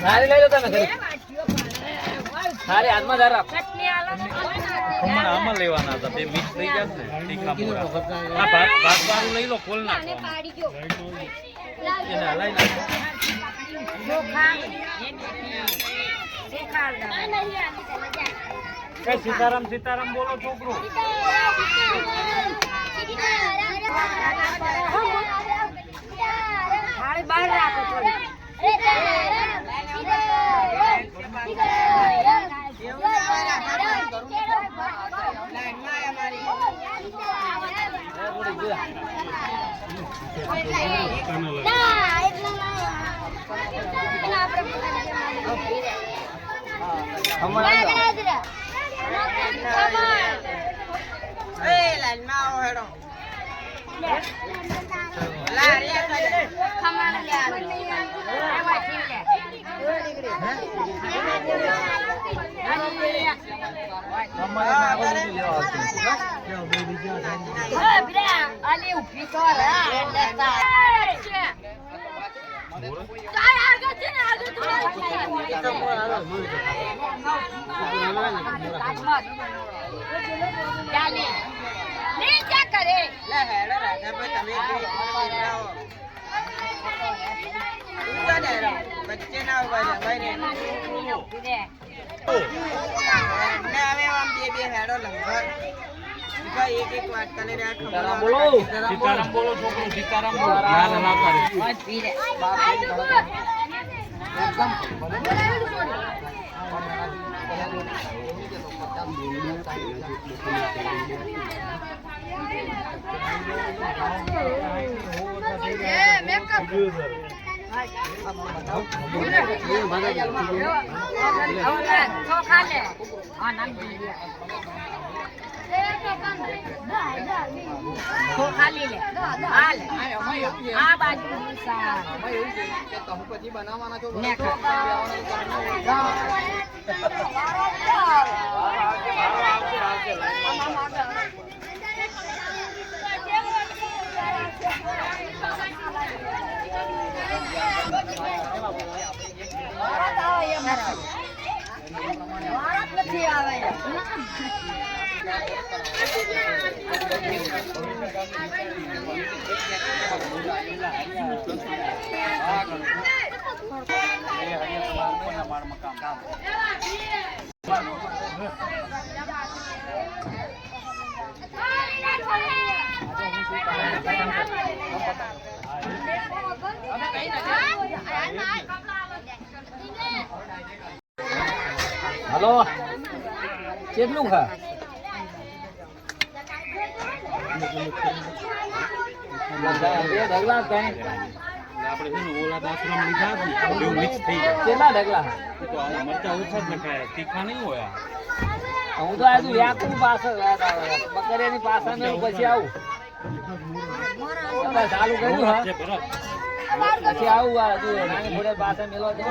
સારી લઈ લો તમે ઘરે સારી હાથમાં ધરા ખમણ આમાં લેવાના હતા બે મિક્સ થઈ ગયા ને તીખા મોરા આ ભાત વાળું લઈ લો ખોલ નાખો એને હલાઈ નાખો કઈ સીતારામ સીતારામ બોલો છોકરો બહાર રાખો થોડી बच्चे ना हेडो लगभग एक बात करे बोलो सीताराम बोलो छोकरो सीताराम बोलो यार ना करे ખાલી લે હાલ આ બાજુ પછી બનાવવાના છો નથી આવે हेलो કેટલું ખા ઢગલા કઈ આપણે છે ને ઓલા આશ્રમ લીધા જ એવું મિક્સ થઈ જાય કેટલા ઢગલા તો આ મરચા ઓછા જ નખાય તીખા નહીં હોય હું તો આજુ વ્યાકું પાછળ બકરિયાની પાછળ ને પછી આવું ચાલુ કર્યું હા પછી આવું હજુ નાની ઘોડે પાછળ મેલો છે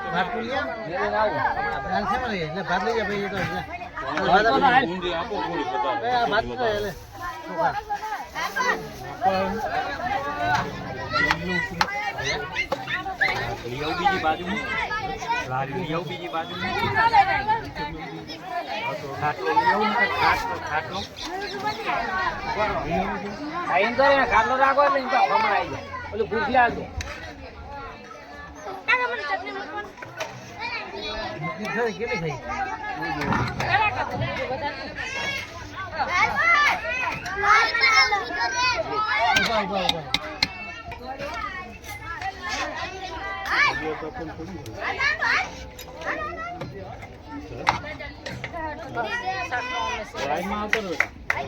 ભાત મેલો આવું એટલે ભાત લઈ જાય ભાઈ તો આપો થોડી ભાત लियो बीजी बाजू में लारी लियो बीजी बाजू में खाटलो लियो ने खाटलो आइन करे ने खाटलो રાખો એટલે ઇનકા ખમણ આવી જાય ઓલું ગુઠી આલ દો કાકા મને ચટણી મૂકવાની થઈ કેટલી થઈ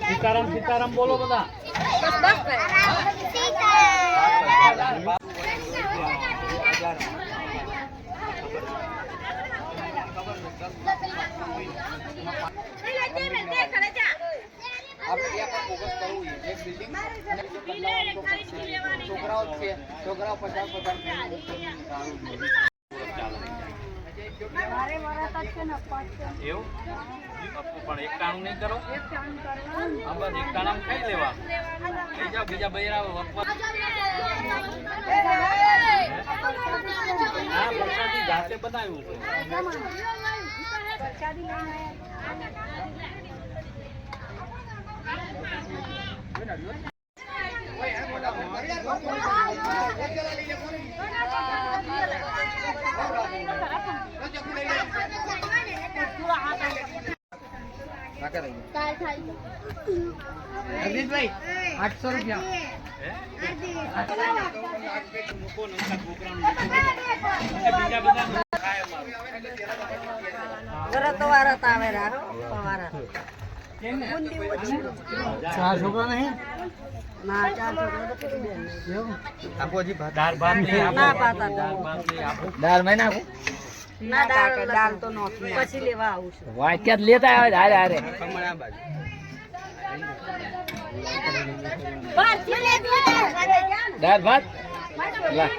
सीताराम सीताराम बोलो बता છોકરાઓ 50-50 એવું પપ્પુ પણ એક ટાણું નહીં કરો હા બસ એક ટાણા ખાઈ લેવા લઈ જાઓ બીજા બૈરા હા પ્રસાદી જાતે બનાવ્યું છે અજીતભાઈ 800 રૂપિયા મૂકો નંકા છોકરાનું બીજા બધા ખાય ચાર છોકરા નહીં આપો હજી દાળ ભાત નહીં આપો દાળ ભાત નહીં આપો દાળ મેં નાખું પછી લેવા આવું છું વાક્યાત લેતા આવે હારે હારે કમળા બાજુ દાળ ભાત લા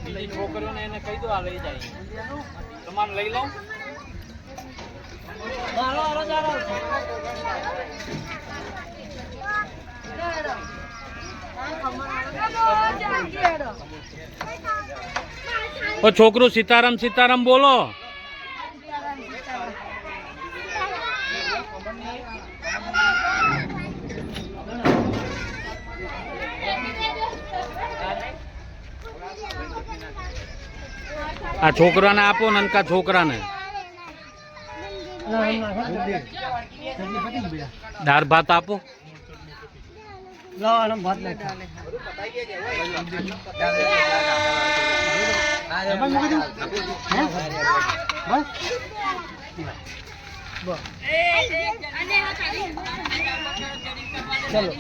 બીજી છોકરીઓને એને કહી દો આ લઈ જાય તમારે લઈ લો ઓ છોકરું સીતારામ સીતારામ બોલો આ છોકરાને આપો નનકા છોકરાને દાળ ભાત આપો ચલો